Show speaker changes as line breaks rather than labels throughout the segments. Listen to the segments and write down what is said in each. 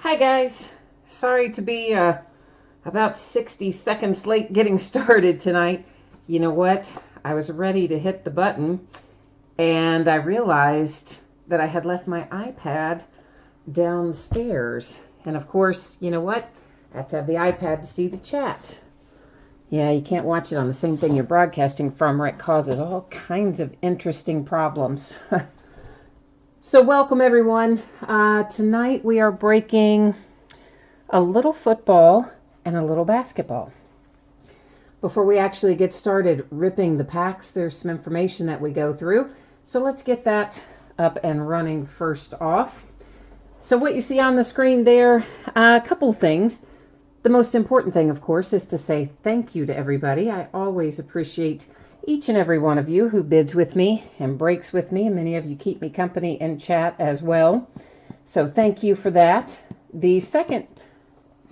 Hi guys, sorry to be about 60 seconds late getting started tonight. You know what? I was ready to hit the button and I realized that I had left my iPad downstairs. And of course, you know what? I have to have the iPad to see the chat. Yeah, you can't watch it on the same thing you're broadcasting from, or it causes all kinds of interesting problems. So welcome everyone. Tonight we are breaking a little football and a little basketball. Before we actually get started ripping the packs, there's some information that we go through. So let's get that up and running first off. So what you see on the screen there, a couple of things. The most important thing, of course, is to say thank you to everybody. I always appreciate each and every one of you who bids with me and breaks with me, and many of you keep me company in chat as well. So thank you for that. The second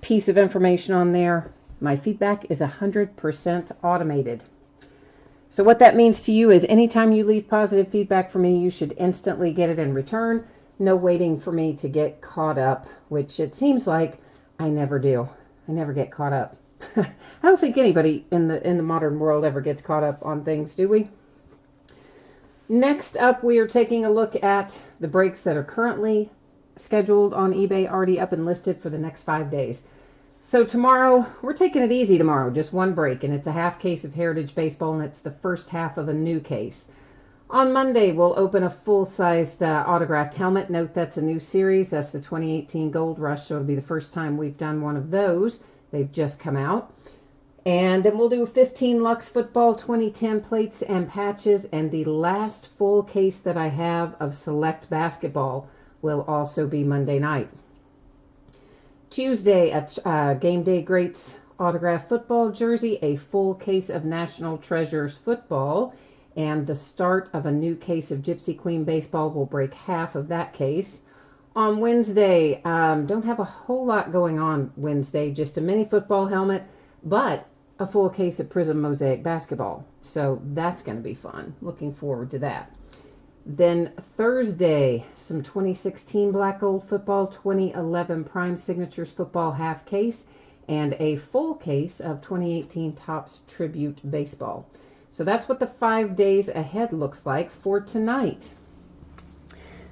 piece of information on there, my feedback is 100% automated. So what that means to you is anytime you leave positive feedback for me, you should instantly get it in return. No waiting for me to get caught up, which it seems like I never do. I never get caught up. I don't think anybody in the modern world ever gets caught up on things, do we? Next up, we are taking a look at the breaks that are currently scheduled on eBay, already up and listed for the next 5 days. So tomorrow, we're taking it easy tomorrow, just one break, and it's a half case of Heritage Baseball, and it's the first half of a new case. On Monday, we'll open a full-sized autographed helmet. Note that's a new series. That's the 2018 Gold Rush, so it'll be the first time we've done one of those. They've just come out. And then we'll do 15 Lux Football 2010 plates and patches. And the last full case that I have of Select Basketball will also be Monday night. Tuesday at Game Day Greats Autograph Football Jersey, a full case of National Treasures Football. And the start of a new case of Gypsy Queen Baseball will break half of that case. On Wednesday, don't have a whole lot going on Wednesday, just a mini football helmet, but a full case of Prism Mosaic Basketball. So that's going to be fun. Looking forward to that. Then Thursday, some 2016 Black Gold Football, 2011 Prime Signatures Football half case, and a full case of 2018 Topps Tribute Baseball. So that's what the 5 days ahead looks like for tonight.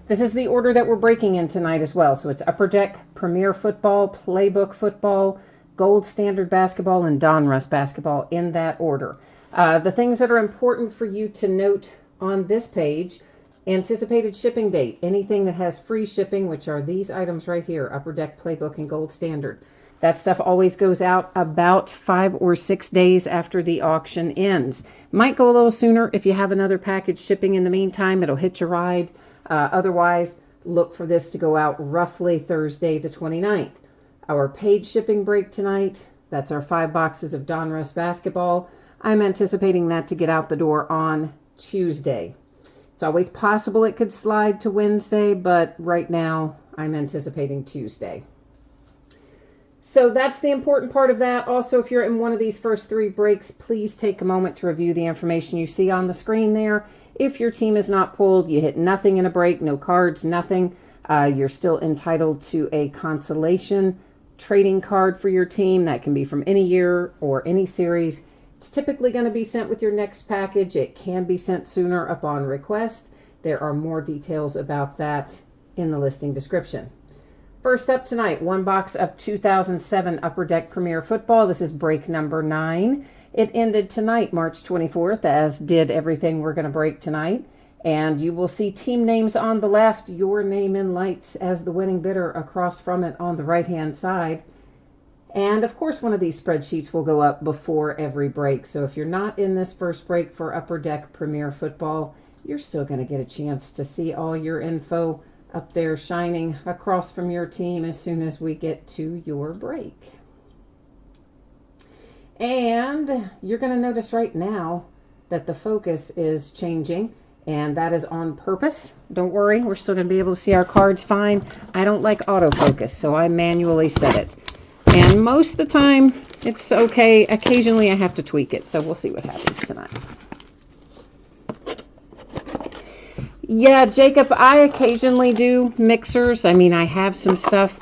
This is the order that we're breaking in tonight as well. So it's Upper Deck, Premier Football, Playbook Football, Gold Standard Basketball, and Donruss Basketball in that order. The things that are important for you to note on this page, anticipated shipping date, anything that has free shipping, which are these items right here, Upper Deck, Playbook, and Gold Standard. That stuff always goes out about 5 or 6 days after the auction ends. Might go a little sooner if you have another package shipping in the meantime. It'll hitch a ride. Otherwise, look for this to go out roughly Thursday the 29th. Our paid shipping break tonight, that's our 5 boxes of Donruss Basketball. I'm anticipating that to get out the door on Tuesday. It's always possible it could slide to Wednesday, but right now I'm anticipating Tuesday. So that's the important part of that. Also, if you're in one of these first 3 breaks, please take a moment to review the information you see on the screen there. If your team is not pulled, you hit nothing in a break, no cards, nothing. You're still entitled to a consolation trading card for your team. That can be from any year or any series. It's typically going to be sent with your next package. It can be sent sooner upon request. There are more details about that in the listing description. First up tonight, 1 box of 2007 Upper Deck Premier Football. This is break number 9. It ended tonight, March 24th, as did everything we're going to break tonight. And you will see team names on the left, your name in lights as the winning bidder across from it on the right-hand side. And, of course, one of these spreadsheets will go up before every break. So if you're not in this first break for Upper Deck Premier Football, you're still going to get a chance to see all your info up there shining across from your team as soon as we get to your break. And you're going to notice right now that the focus is changing, and that is on purpose. Don't worry, we're still going to be able to see our cards fine. I don't like autofocus, so I manually set it. And most of the time, it's okay. Occasionally, I have to tweak it, so we'll see what happens tonight. Yeah, Jacob, I occasionally do mixers. I mean, I have some stuff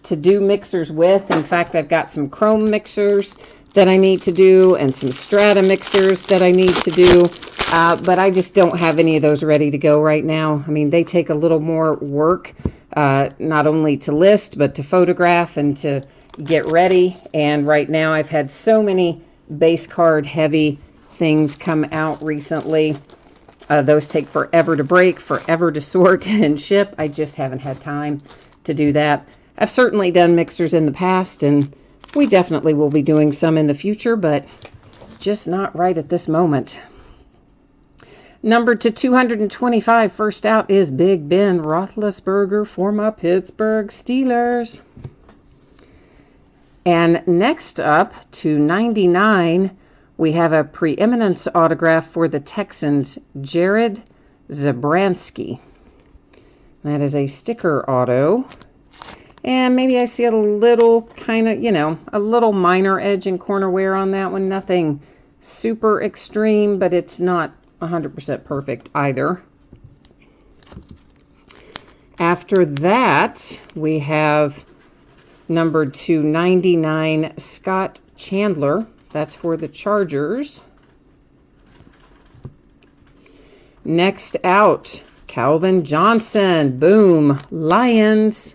to do mixers with. In fact, I've got some chrome mixers that I need to do and some strata mixers that I need to do, but I just don't have any of those ready to go right now. I mean, they take a little more work, not only to list, but to photograph and to get ready. And right now I've had so many base card heavy things come out recently. Those take forever to break, forever to sort and ship. I just haven't had time to do that. I've certainly done mixers in the past, and we definitely will be doing some in the future, but just not right at this moment. Numbered to 225, first out is Big Ben Roethlisberger for my Pittsburgh Steelers. And next up to 99, we have a preeminence autograph for the Texans, Jared Zabransky. That is a sticker auto. And maybe I see a little kind of, a little minor edge and corner wear on that one. Nothing super extreme, but it's not 100% perfect either. After that, we have numbered to 99, Scott Chandler. That's for the Chargers. Next out, Calvin Johnson. Boom. Lions.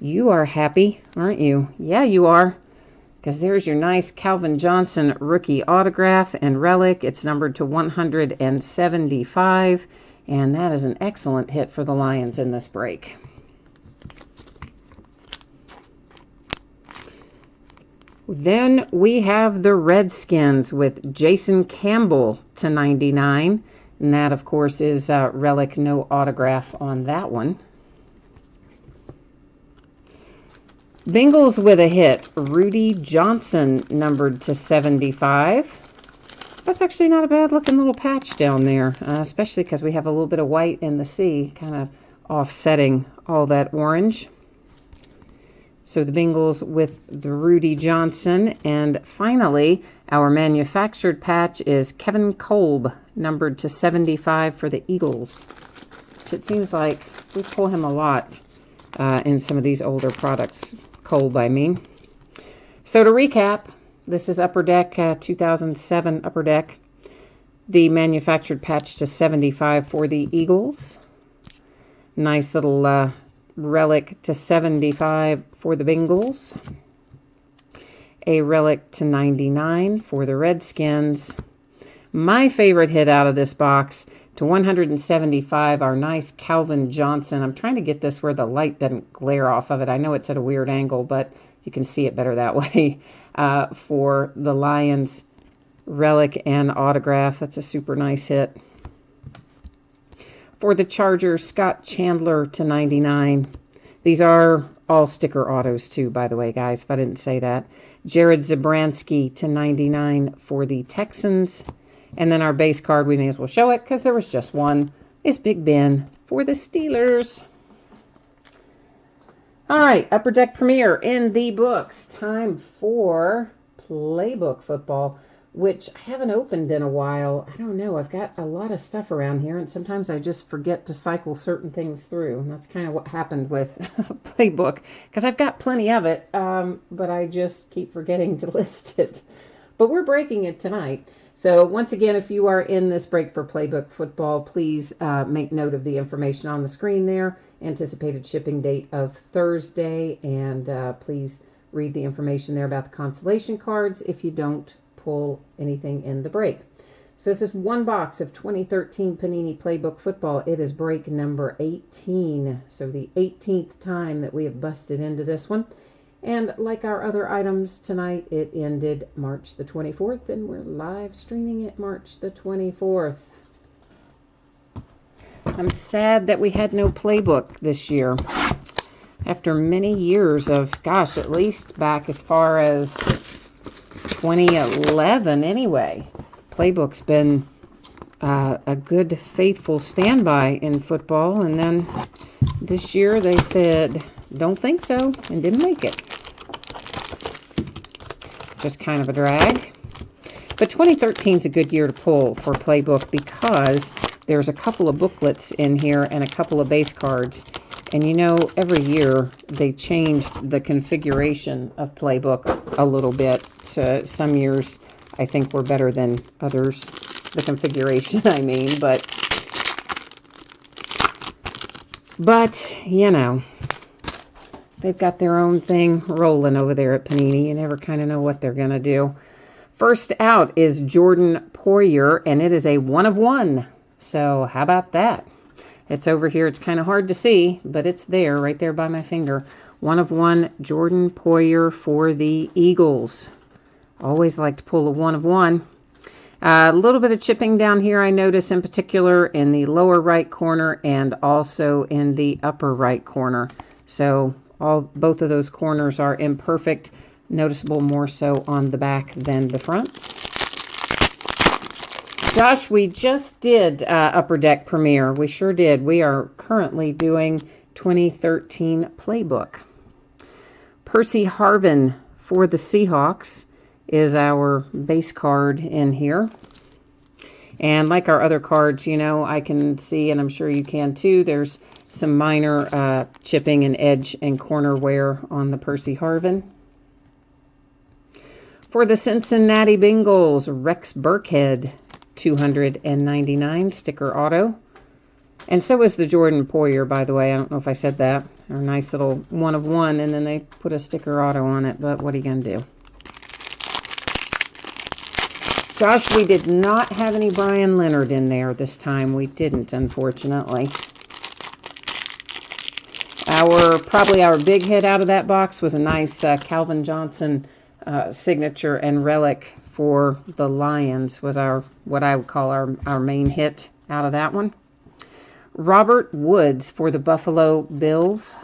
You are happy, aren't you? Yeah, you are. Because there's your nice Calvin Johnson rookie autograph and relic. It's numbered to 175. And that is an excellent hit for the Lions in this break. Then we have the Redskins with Jason Campbell to 99. And that, of course, is relic, no autograph on that one. Bengals with a hit, Rudy Johnson, numbered to 75. That's actually not a bad looking little patch down there, especially because we have a little bit of white in the C, kind of offsetting all that orange. So the Bengals with the Rudy Johnson. And finally, our manufactured patch is Kevin Kolb, numbered to 75 for the Eagles. So it seems like we pull him a lot in some of these older products. Kolb, I mean. So to recap, this is Upper Deck 2007 Upper Deck. The manufactured patch to 75 for the Eagles. Nice little relic to 75 for the Bengals. A relic to 99 for the Redskins. My favorite hit out of this box to 175, our nice Calvin Johnson. I'm trying to get this where the light doesn't glare off of it. I know it's at a weird angle, but you can see it better that way. For the Lions relic and autograph. That's a super nice hit. For the Chargers, Scott Chandler to 99. These are all sticker autos too, by the way, guys, if I didn't say that. Jared Zabransky to 99 for the Texans. And then our base card, we may as well show it because there was just one, is Big Ben for the Steelers. All right, Upper Deck Premiere in the books. Time for Playbook football, which I haven't opened in a while. I don't know. I've got a lot of stuff around here, and sometimes I just forget to cycle certain things through. And that's kind of what happened with Playbook, because I've got plenty of it, but I just keep forgetting to list it. But we're breaking it tonight. So once again, if you are in this break for Playbook football, please make note of the information on the screen there. Anticipated shipping date of Thursday, and please read the information there about the consolation cards if you don't pull anything in the break. So this is one box of 2013 Panini Playbook football. It is break number 18, so the 18th time that we have busted into this one. And like our other items tonight, it ended March the 24th, and we're live streaming it March the 24th. I'm sad that we had no Playbook this year. After many years of, gosh, at least back as far as 2011 anyway. Playbook's been a good, faithful standby in football, and then this year they said, don't think so, and didn't make it. Just kind of a drag. But 2013 is a good year to pull for Playbook because there's a couple of booklets in here and a couple of base cards. And you know, every year they changed the configuration of Playbook a little bit. So some years I think were better than others. The configuration, I mean, but you know, they've got their own thing rolling over there at Panini. You never kind of know what they're going to do. First out is Jordan Poyer, and it is a 1 of 1. So how about that? It's over here. It's kind of hard to see, but it's there, right there by my finger. 1 of 1, Jordan Poyer for the Eagles. Always like to pull a 1 of 1. A little bit of chipping down here, I notice, in particular in the lower right corner and also in the upper right corner. So both of those corners are imperfect, noticeable more so on the back than the front. Josh, we just did Upper Deck Premiere. We sure did. We are currently doing 2013 Playbook. Percy Harvin for the Seahawks is our base card in here. And like our other cards, you know, I can see, and I'm sure you can too, there's some minor chipping and edge and corner wear on the Percy Harvin. For the Cincinnati Bengals, Rex Burkhead, 299 sticker auto. And so is the Jordan Poyer, by the way. I don't know if I said that. A nice little 1 of 1, and then they put a sticker auto on it, but what are you going to do? Josh, we did not have any Brian Leonard in there this time. We didn't, unfortunately. Probably our big hit out of that box was a nice Calvin Johnson signature and relic for the Lions. Was what I would call our main hit out of that one. Robert Woods for the Buffalo Bills,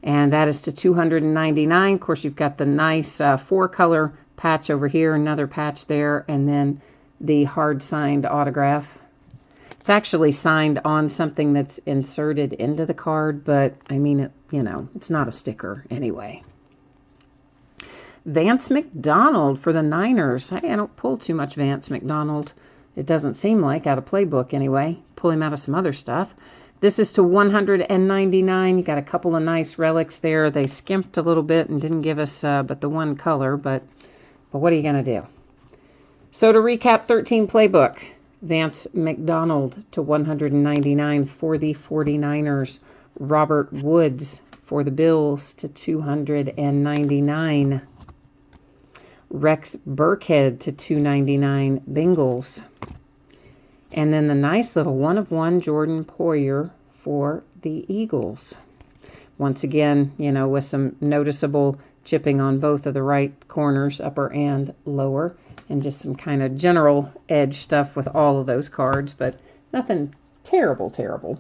and that is to 299. Of course, you've got the nice 4-color patch over here, another patch there, and then the hard signed autograph. It's actually signed on something that's inserted into the card, but I mean, you know, it's not a sticker anyway. Vance McDonald for the Niners. I don't pull too much Vance McDonald. It doesn't seem like, out of Playbook anyway. Pull him out of some other stuff. This is to 199. You got a couple of nice relics there. They skimped a little bit and didn't give us but the one color, but what are you going to do? So to recap 13 Playbook, Vance McDonald to 199 for the 49ers. Robert Woods for the Bills to 299. Rex Burkhead to 299 Bengals. And then the nice little 1 of 1 Jordan Poyer for the Eagles. Once again, you know, with some noticeable chipping on both of the right corners, upper and lower, and just some kind of general edge stuff with all of those cards, but nothing terrible.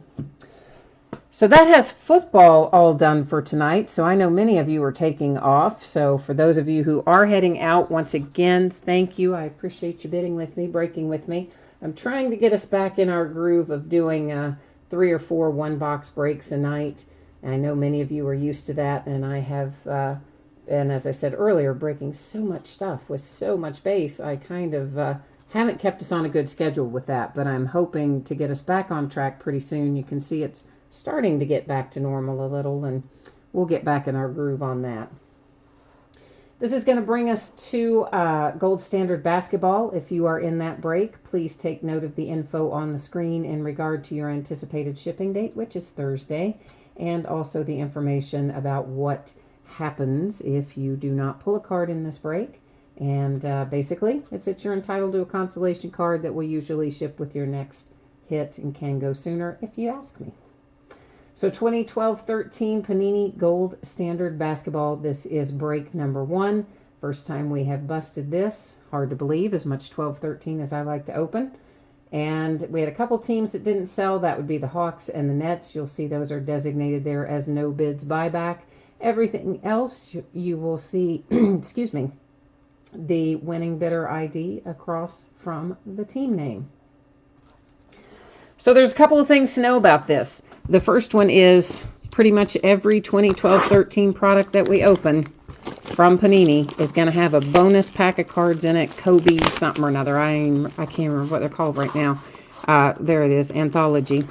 So that has football all done for tonight. So I know many of you are taking off. So for those of you who are heading out, once again, thank you. I appreciate you bidding with me, breaking with me. I'm trying to get us back in our groove of doing 3 or 4 one-box breaks a night. And I know many of you are used to that, and I have, and as I said earlier, breaking so much stuff with so much base, I kind of haven't kept us on a good schedule with that. But I'm hoping to get us back on track pretty soon. You can see it's starting to get back to normal a little, and we'll get back in our groove on that. This is going to bring us to Gold Standard Basketball. If you are in that break, please take note of the info on the screen in regard to your anticipated shipping date, which is Thursday, and also the information about what happens if you do not pull a card in this break. And basically, it's that you're entitled to a consolation card that will usually ship with your next hit and can go sooner if you ask me. So 2012-13 Panini Gold Standard Basketball. This is break number 1. First time we have busted this. Hard to believe, as much 12-13 as I like to open. And we had a couple teams that didn't sell. That would be the Hawks and the Nets. You'll see those are designated there as no bids buyback. Everything else you will see, excuse me, the winning bidder ID across from the team name. So there's a couple of things to know about this. The first one is pretty much every 2012-13 product that we open from Panini is going to have a bonus pack of cards in it. Kobe something or another. I can't remember what they're called right now. There it is, Anthology.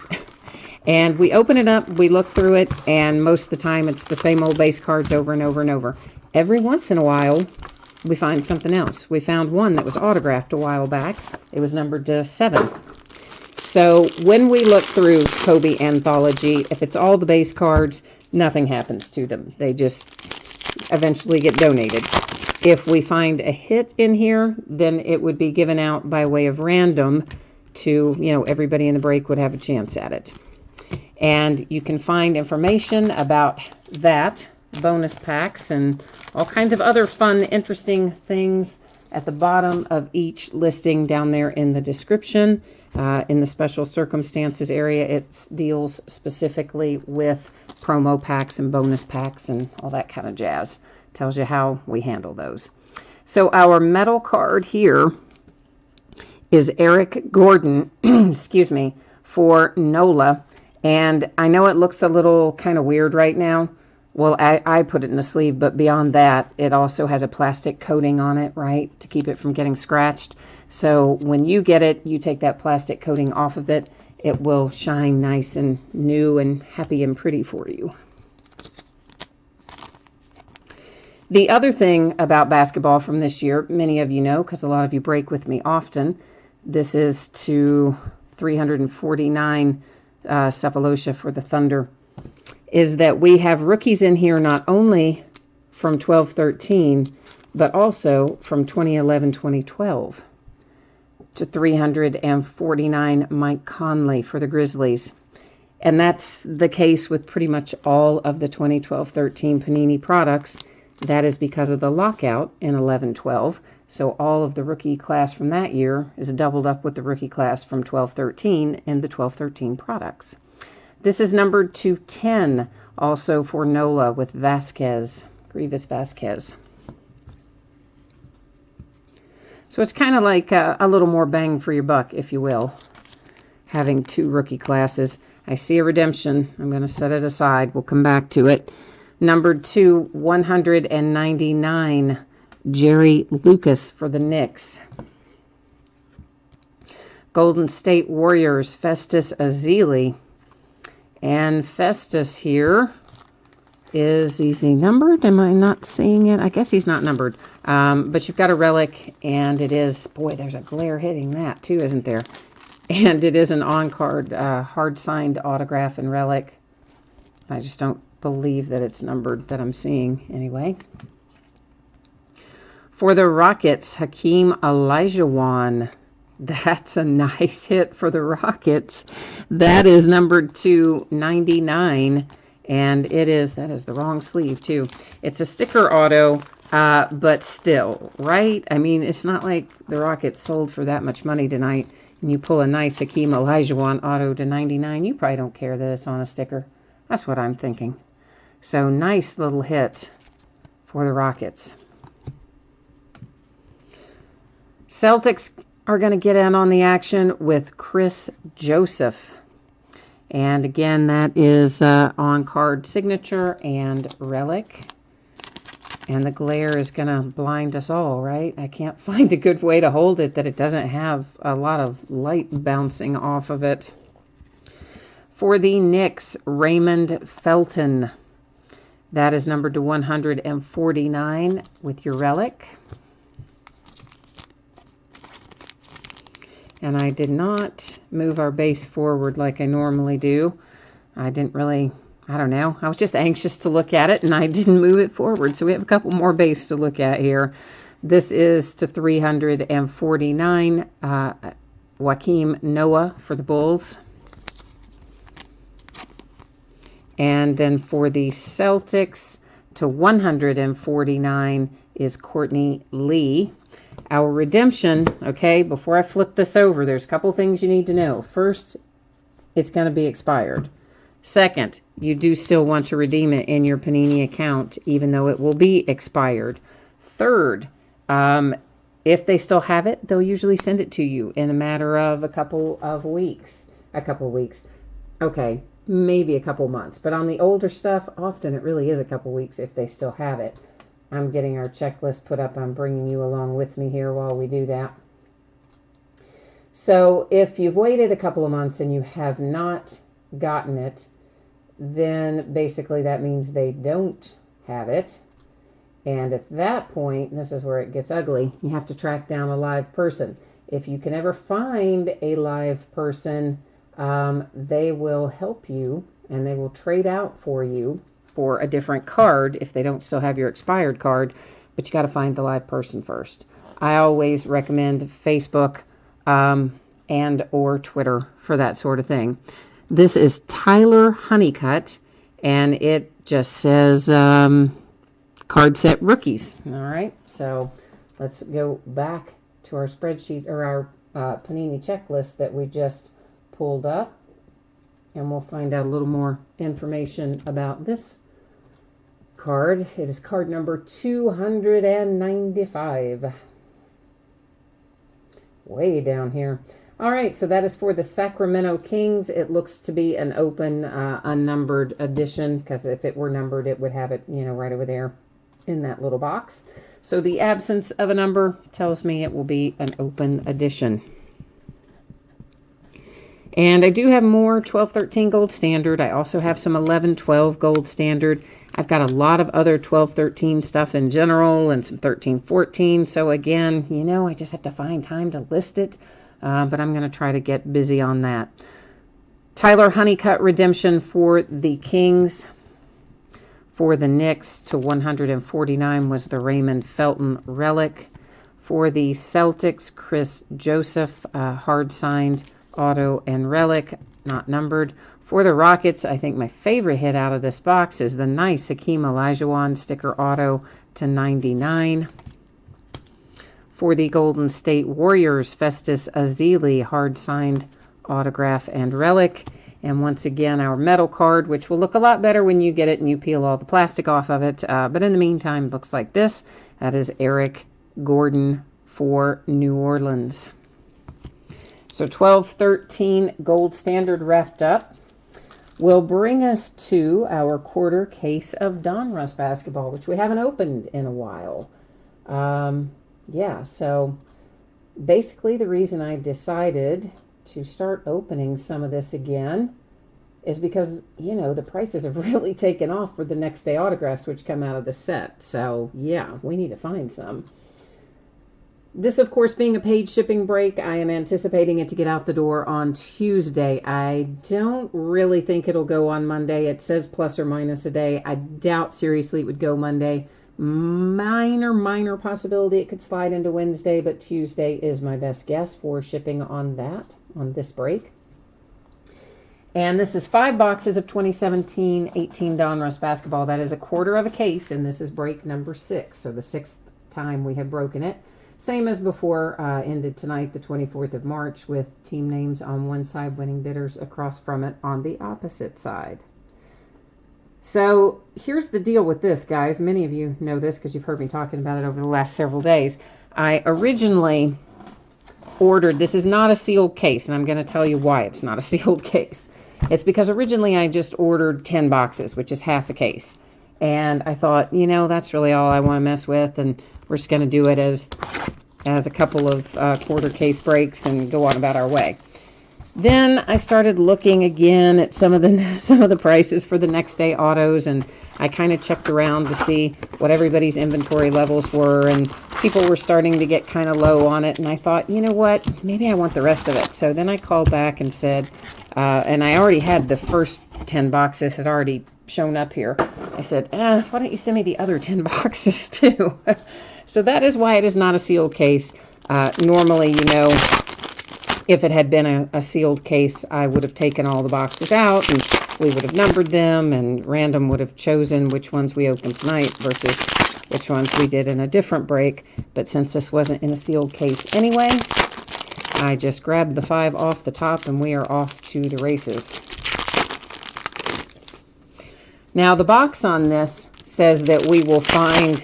And we open it up, we look through it, and most of the time it's the same old base cards over and over and over. Every once in a while, we find something else. We found one that was autographed a while back. It was numbered 7. So when we look through Kobe Anthology, if it's all the base cards, nothing happens to them. They just eventually get donated. If we find a hit in here, then it would be given out by way of random to, everybody in the break would have a chance at it. And you can find information about that, bonus packs, and all kinds of other fun, interesting things at the bottom of each listing down there in the description. In the special circumstances area, it deals specifically with promo packs and bonus packs and all that kind of jazz. Tells you how we handle those. So our metal card here is Eric Gordon, excuse me, for NOLA. And I know it looks a little kind of weird right now. Well, I put it in the sleeve, but beyond that, it also has a plastic coating on it, right, to keep it from getting scratched. So when you get it, you take that plastic coating off of it. It will shine nice and new and happy and pretty for you. The other thing about basketball from this year, many of you know, because a lot of you break with me often, this is to 349 Cephalosha for the Thunder, is that we have rookies in here not only from 12-13, but also from 2011-2012 to 349 Mike Conley for the Grizzlies. And that's the case with pretty much all of the 2012-13 Panini products. That is because of the lockout in 11-12. So all of the rookie class from that year is doubled up with the rookie class from 12-13 in the 12-13 products. This is numbered to 10, also for NOLA with Vasquez, Grievous Vasquez. So it's kind of like a little more bang for your buck, if you will, having 2 rookie classes. I see a redemption. I'm going to set it aside. We'll come back to it. Numbered to 199, Jerry Lucas for the Knicks. Golden State Warriors, Festus Ezeli. And Festus here is he numbered? Am I not seeing it? I guess he's not numbered. But you've got a relic, and it is, boy, there's a glare hitting that too, isn't there? And it is an on-card, hard-signed autograph and relic. I just don't believe that it's numbered that I'm seeing anyway. For the Rockets, Hakeem Olajuwon. That's a nice hit for the Rockets. That is numbered to 99, and that is the wrong sleeve too. It's a sticker auto, but still, right? I mean, it's not like the Rockets sold for that much money tonight, and you pull a nice Hakeem Olajuwon auto to 99. You probably don't care that it's on a sticker. That's what I'm thinking. So nice little hit for the Rockets. Celtics are going to get in on the action with Chris Joseph. And again, that is on-card signature and relic. And the glare is going to blind us all, right? I can't find a good way to hold it that it doesn't have a lot of light bouncing off of it. For the Knicks, Raymond Felton. That is numbered to 149 with your relic. And I did not move our base forward like I normally do. I didn't really, I don't know. I was just anxious to look at it, and I didn't move it forward. So we have a couple more base to look at here. This is to 349, Joakim Noah for the Bulls. And then for the Celtics, to 149 is Courtney Lee. Our redemption, okay, before I flip this over, there's a couple things you need to know. First, it's going to be expired. Second, you do still want to redeem it in your Panini account, even though it will be expired. Third, if they still have it, they'll usually send it to you in a matter of a couple of weeks. Okay, maybe a couple months. But on the older stuff, often it really is a couple weeks if they still have it. I'm getting our checklist put up. I'm bringing you along with me here while we do that. So if you've waited a couple of months and you have not gotten it, then basically that means they don't have it. And at that point, and this is where it gets ugly, you have to track down a live person. If you can ever find a live person, they will help you and they will trade out for you for a different card if they don't still have your expired card, but you got to find the live person first. I always recommend Facebook and or Twitter for that sort of thing. This is Tyler Honeycutt, and it just says card set rookies. All right, so let's go back to our spreadsheet or our Panini checklist that we just pulled up, and we'll find out a little more information about this card. It is card number 295. Way down here. All right, so that is for the Sacramento Kings. It looks to be an open, unnumbered edition, because if it were numbered, it would have it, right over there in that little box. So the absence of a number tells me it will be an open edition. And I do have more 12-13 Gold Standard. I also have some 11-12 Gold Standard. I've got a lot of other 12-13 stuff in general and some 13-14. So again, I just have to find time to list it. But I'm going to try to get busy on that. Tyler Honeycutt redemption for the Kings. For the Knicks to 149 was the Raymond Felton relic. For the Celtics, Chris Joseph, hard signed auto and relic, not numbered. For the Rockets, I think my favorite hit out of this box is the nice Hakeem Olajuwon sticker auto to 99. For the Golden State Warriors, Festus Ezeli, hard signed autograph and relic. And once again, our metal card, which will look a lot better when you get it and you peel all the plastic off of it. But in the meantime, looks like this. That is Eric Gordon for New Orleans. So 12-13 Gold Standard wrapped up will bring us to our quarter case of donruss basketball, which we haven't opened in a while. Yeah, so basically the reason I decided to start opening some of this again is because, the prices have really taken off for the next day autographs, which come out of the set. So, yeah, we need to find some. This, of course, being a paid shipping break, I am anticipating it to get out the door on Tuesday. I don't really think it'll go on Monday. It says plus or minus a day. I doubt seriously it would go Monday. Minor possibility it could slide into Wednesday, but Tuesday is my best guess for shipping on this break. And this is 5 boxes of 2017-18 donruss basketball. That is a quarter of a case, and this is break number 6, so the 6th time we have broken it. Same as before, ended tonight, the 24th of March, with team names on one side, winning bidders across from it on the opposite side. So here's the deal with this, guys. Many of you know this because you've heard me talking about it over the last several days. I originally ordered, this is not a sealed case, and I'm going to tell you why it's not a sealed case. It's because originally I just ordered 10 boxes, which is half a case. And I thought, that's really all I want to mess with, and we're just going to do it as a couple of quarter case breaks and go on about our way. Then I started looking again at some of the prices for the next day autos, and I kind of checked around to see what everybody's inventory levels were, and people were starting to get kind of low on it, and I thought, you know what, maybe I want the rest of it. So then I called back and said, and I already had the first 10 boxes had already shown up here. I said, why don't you send me the other 10 boxes too? So that is why it is not a sealed case. Normally, if it had been a sealed case, I would have taken all the boxes out and we would have numbered them, and random would have chosen which ones we opened tonight versus which ones we did in a different break. But since this wasn't in a sealed case anyway, I just grabbed the 5 off the top and we are off to the races. Now the box on this says that we will find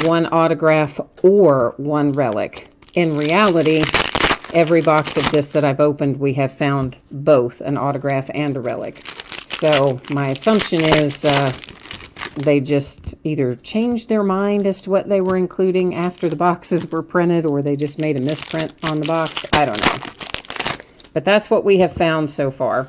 1 autograph or 1 relic. In reality, every box of this that I've opened, we have found both an autograph and a relic. So my assumption is they just either changed their mind as to what they were including after the boxes were printed, or they just made a misprint on the box. I don't know. But that's what we have found so far.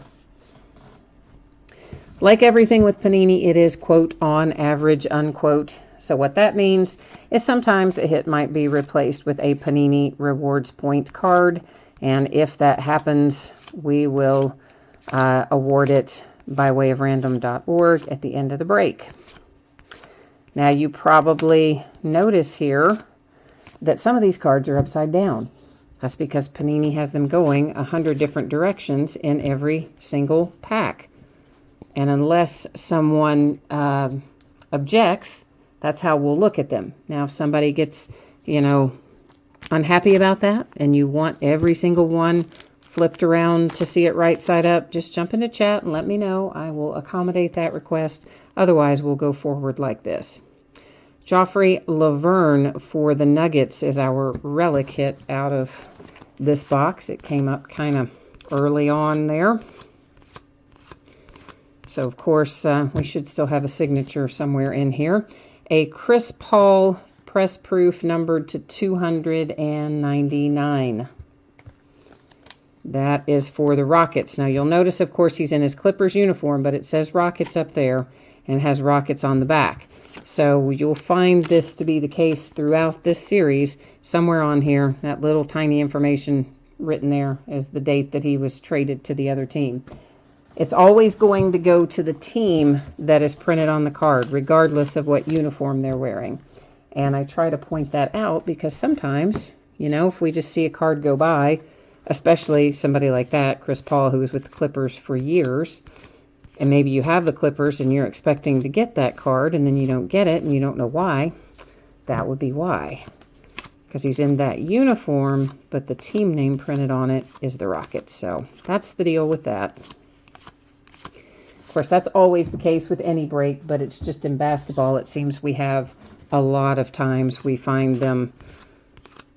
Like everything with Panini, it is, quote, on average, unquote. So what that means is sometimes a hit might be replaced with a Panini Rewards Point card. And if that happens, we will award it by way of random.org at the end of the break. Now, you probably notice here that some of these cards are upside down. That's because Panini has them going 100 different directions in every single pack. And unless someone objects, that's how we'll look at them. Now, if somebody gets, unhappy about that and you want every single one flipped around to see it right side up, just jump into chat and let me know. I will accommodate that request. Otherwise, we'll go forward like this. Joffrey Laverne for the Nuggets is our relic hit out of this box. It came up kind of early on there. So, of course, we should still have a signature somewhere in here. A Chris Paul press proof numbered to 299. That is for the Rockets. Now, you'll notice, of course, he's in his Clippers uniform, but it says Rockets up there and has Rockets on the back. So you'll find this to be the case throughout this series. Somewhere on here, that little tiny information written there is the date that he was traded to the other team. It's always going to go to the team that is printed on the card, regardless of what uniform they're wearing. And I try to point that out because sometimes, if we just see a card go by, especially somebody like that, Chris Paul, who was with the Clippers for years, and maybe you have the Clippers and you're expecting to get that card and then you don't get it and you don't know why, that would be why. Because he's in that uniform, but the team name printed on it is the Rockets. So that's the deal with that. Of course, that's always the case with any break, but it's just in basketball. It seems we have a lot of times we find them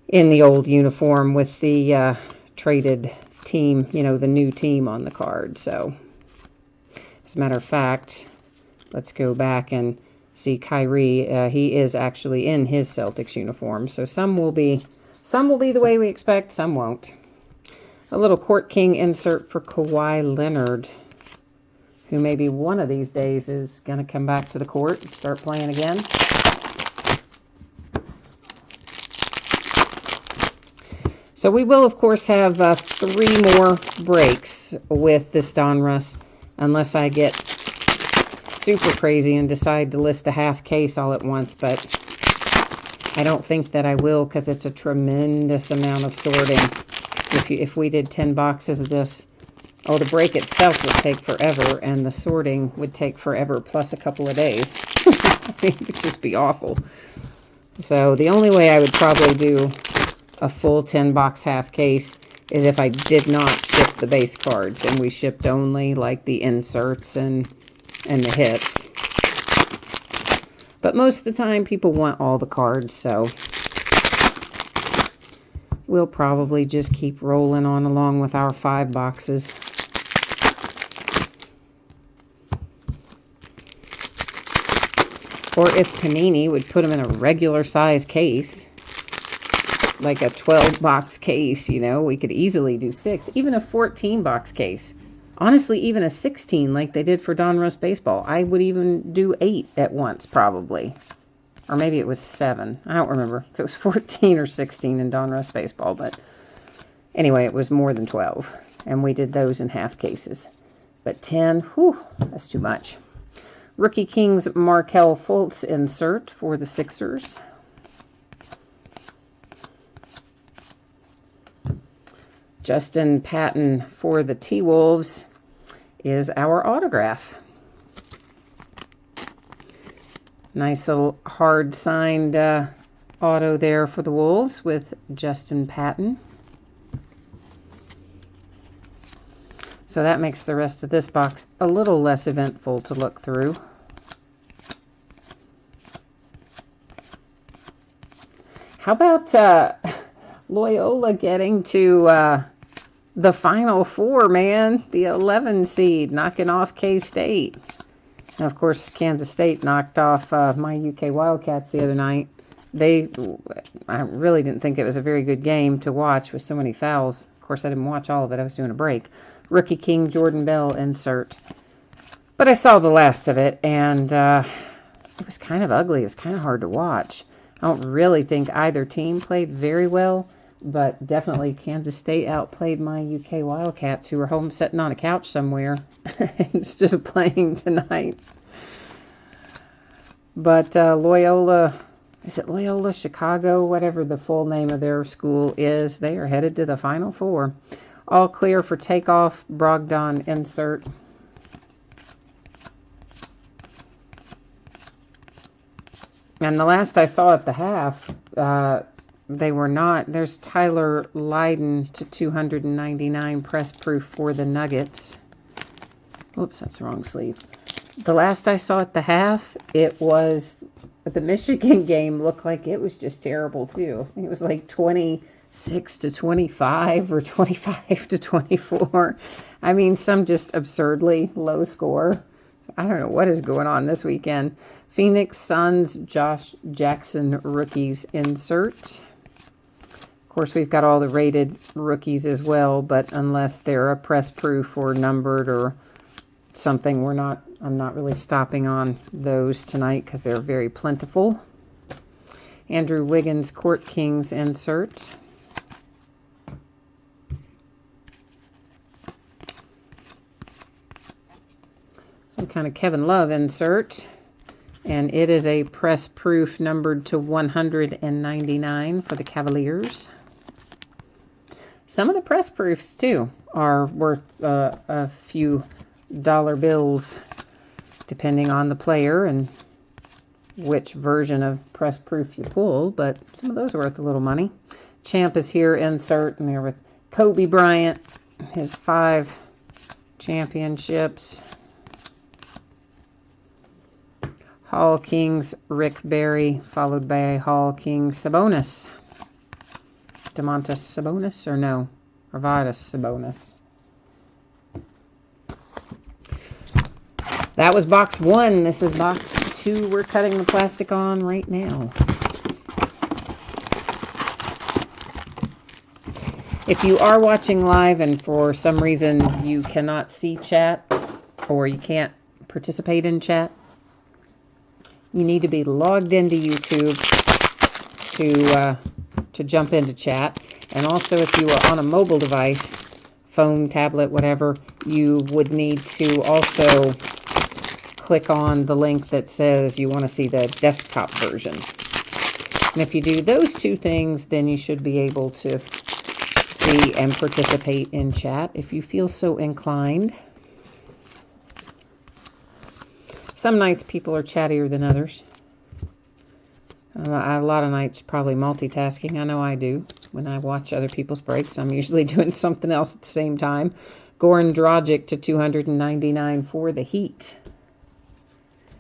in the old uniform with the traded team, the new team on the card. So, as a matter of fact, let's go back and see Kyrie. He is actually in his Celtics uniform. So some will be the way we expect, some won't. A little Court King insert for Kawhi Leonard, who maybe one of these days is going to come back to the court and start playing again. So we will, of course, have 3 more breaks with this donruss, unless I get super crazy and decide to list a half case all at once. But I don't think that I will, because it's a tremendous amount of sorting. If we did 10 boxes of this, the break itself would take forever, and the sorting would take forever, plus a couple of days. It would just be awful. So the only way I would probably do a full 10-box half case is if I did not ship the base cards, and we shipped only like the inserts and the hits. But most of the time, people want all the cards, so we'll probably just keep rolling on along with our 5 boxes. Or if Panini would put them in a regular size case, like a 12-box case, we could easily do 6. Even a 14-box case. Honestly, even a 16 like they did for Donruss Baseball. I would even do 8 at once, probably. Or maybe it was 7. I don't remember if it was 14 or 16 in Donruss Baseball. But anyway, it was more than 12. And we did those in half cases. But 10, whew, that's too much. Rookie Kings Markelle Fultz insert for the Sixers. Justin Patton for the T-Wolves is our autograph. Nice little hard-signed auto there for the Wolves with Justin Patton. So that makes the rest of this box a little less eventful to look through. How about Loyola getting to the Final Four, man? The 11 seed knocking off K-State. And of course, Kansas State knocked off my UK Wildcats the other night. I really didn't think it was a very good game to watch with so many fouls. Of course, I didn't watch all of it. I was doing a break. Rookie King Jordan Bell insert But I saw the last of it, and it was kind of ugly. It was kind of hard to watch. I don't really think either team played very well, but definitely Kansas State outplayed my UK Wildcats, who were home sitting on a couch somewhere instead of playing tonight. But Loyola, is it Loyola Chicago, whatever the full name of their school is, they are headed to the Final Four. All clear for takeoff, Brogdon insert. And the last I saw at the half, they were not. There's Tyler Lydon to 299 press proof for the Nuggets. Whoops, that's the wrong sleeve. The last I saw at the half, it was the Michigan game looked like it was just terrible too. It was like 26 to 25 or 25 to 24. I mean, some just absurdly low score. I don't know what is going on this weekend. Phoenix Suns, Josh Jackson rookies insert. Of course, we've got all the rated rookies as well, but unless they're a press proof or numbered or something, I'm not really stopping on those tonight because they're very plentiful. Andrew Wiggins, Court Kings insert. Some kind of Kevin Love insert. And it is a press proof numbered to 199 for the Cavaliers. Some of the press proofs, too, are worth a few dollar bills, depending on the player and which version of press proof you pull. But some of those are worth a little money. Champ is here, insert, and they're with Kobe Bryant, his 5 championships. Hall Kings, Rick Barry, followed by Hall Kings, Sabonis. Domantas Sabonis, or no? Arvydas Sabonis. That was box 1. This is box 2 we're cutting the plastic on right now. If you are watching live and for some reason you cannot see chat or you can't participate in chat, you need to be logged into YouTube to jump into chat. And also, if you are on a mobile device, phone, tablet, whatever, you would need to also click on the link that says you want to see the desktop version. And if you do those two things, then you should be able to see and participate in chat if you feel so inclined. Some nights people are chattier than others. A lot of nights probably multitasking. I know I do. When I watch other people's breaks, I'm usually doing something else at the same time. Goran Dragic to 299 for the Heat.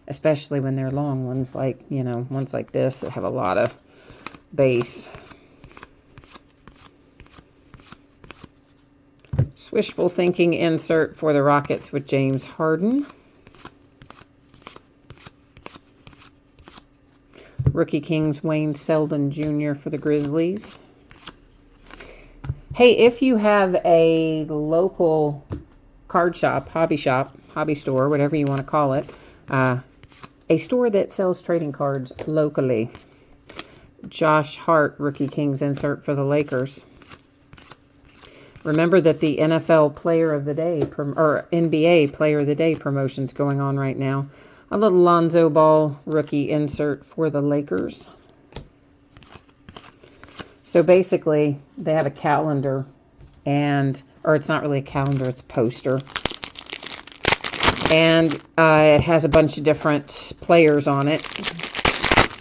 Especially when they're long ones like, ones like this that have a lot of base. Wishful thinking insert for the Rockets with James Harden. Rookie Kings, Wayne Selden Jr. for the Grizzlies. Hey, if you have a local card shop, hobby store, whatever you want to call it, a store that sells trading cards locally, Josh Hart, Rookie Kings insert for the Lakers. Remember that the NFL Player of the Day, or NBA Player of the Day promotion's going on right now. A little Lonzo Ball rookie insert for the Lakers. So basically, they have a calendar, or it's not really a calendar, it's a poster. And it has a bunch of different players on it.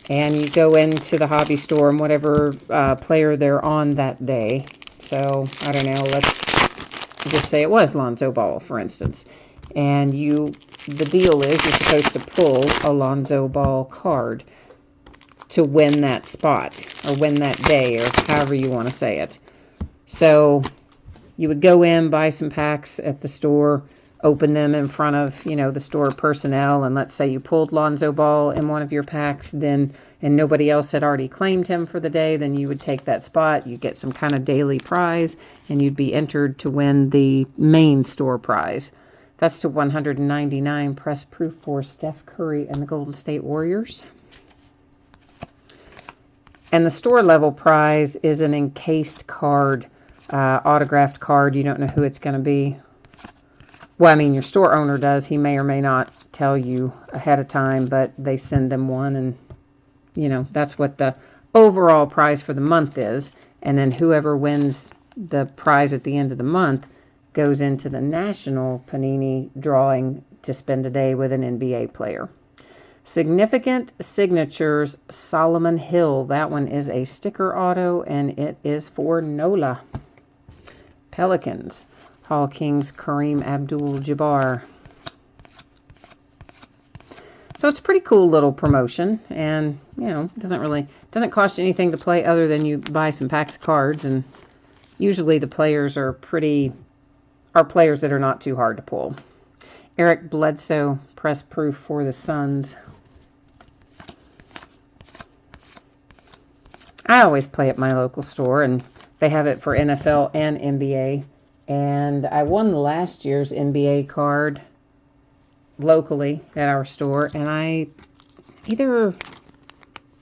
And you go into the hobby store and whatever player they're on that day. So, I don't know, let's just say it was Lonzo Ball, for instance. And the deal is you're supposed to pull a Lonzo Ball card to win that spot, or win that day, or however you want to say it. So, you would go in, buy some packs at the store, open them in front of, the store personnel, and let's say you pulled Lonzo Ball in one of your packs, and nobody else had already claimed him for the day, then you would take that spot, you'd get some kind of daily prize, and you'd be entered to win the main store prize. That's to 199, press proof for Steph Curry and the Golden State Warriors. And the store level prize is an encased card, autographed card. You don't know who it's going to be. Well, I mean, your store owner does. He may or may not tell you ahead of time, but they send them one, and, you know, that's what the overall prize for the month is. And then whoever wins the prize at the end of the month goes into the national Panini drawing to spend a day with an NBA player. Significant Signatures, Solomon Hill. That one is a sticker auto, and it is for Nola. Pelicans, Hall Kings, Kareem Abdul-Jabbar. So it's a pretty cool little promotion, and, you know, doesn't cost you anything to play other than you buy some packs of cards, and usually the players are players that are not too hard to pull. Eric Bledsoe, press proof for the Suns. I always play at my local store, and they have it for NFL and NBA. And I won last year's NBA card locally at our store, and I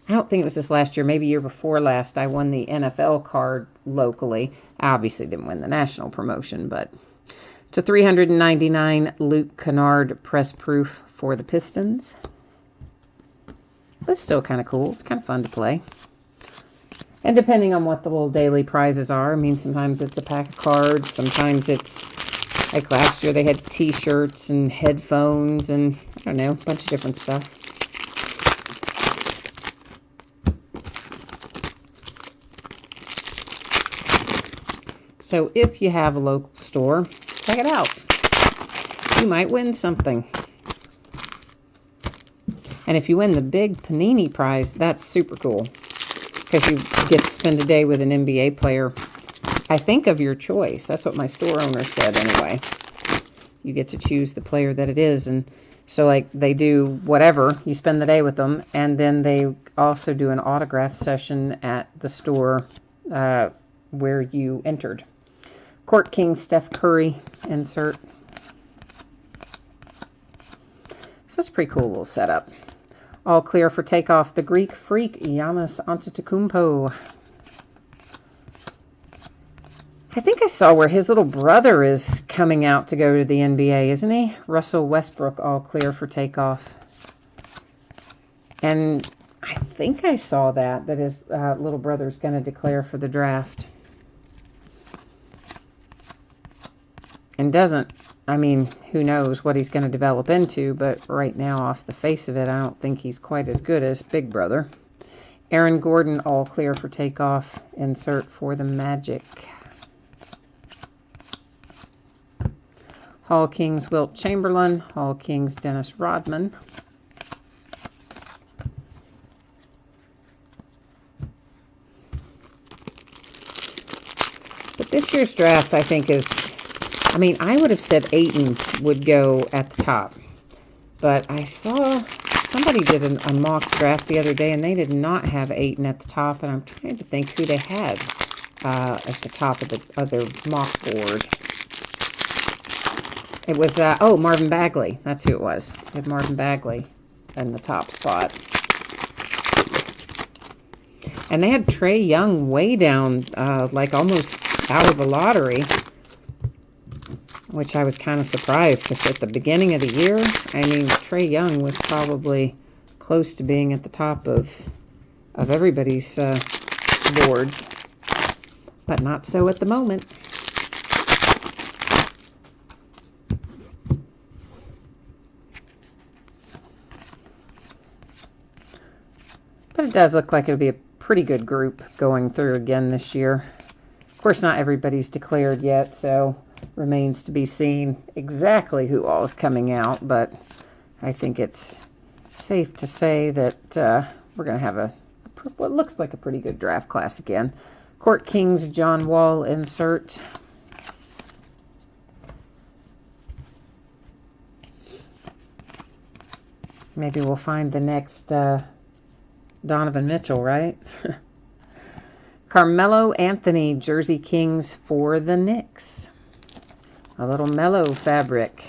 don't think it was this last year, maybe year before last, I won the NFL card locally. I obviously didn't win the national promotion, but to 399, Luke Kennard, press proof for the Pistons. But it's still kind of cool. It's kind of fun to play. And depending on what the little daily prizes are, I mean, sometimes it's a pack of cards. Sometimes it's, like last year, they had t-shirts and headphones and, I don't know, a bunch of different stuff. So if you have a local store, check it out. You might win something. And if you win the big Panini prize, that's super cool, because you get to spend a day with an NBA player, I think, of your choice. That's what my store owner said anyway. You get to choose the player that it is. And so, like, they do whatever. You spend the day with them, and then they also do an autograph session at the store where you entered. Court King, Steph Curry, insert. So it's a pretty cool little setup. All clear for takeoff, the Greek Freak, Giannis Antetokounmpo. I think I saw where his little brother is coming out to go to the NBA, isn't he? Russell Westbrook, all clear for takeoff. And I think I saw that his little brother's going to declare for the draft. And I mean, who knows what he's going to develop into, but right now, off the face of it, I don't think he's quite as good as Big Brother. Aaron Gordon, all clear for takeoff. Insert for the Magic. Hall Kings, Wilt Chamberlain. Hall Kings, Dennis Rodman. But this year's draft, I think, I mean, I would have said Ayton would go at the top. But I saw somebody did a mock draft the other day, and they did not have Ayton at the top. And I'm trying to think who they had at the top of their mock board. It was, Marvin Bagley. That's who it was. They had Marvin Bagley in the top spot. And they had Trae Young way down, like almost out of the lottery. Which I was kind of surprised, because at the beginning of the year, I mean, Trae Young was probably close to being at the top of everybody's boards. But not so at the moment. But it does look like it'll be a pretty good group going through again this year. Of course, not everybody's declared yet, so remains to be seen exactly who all is coming out, but I think it's safe to say that we're going to have what looks like a pretty good draft class again. Court Kings, John Wall, insert. Maybe we'll find the next Donovan Mitchell, right? Carmelo Anthony, Jersey Kings for the Knicks. A little mellow fabric.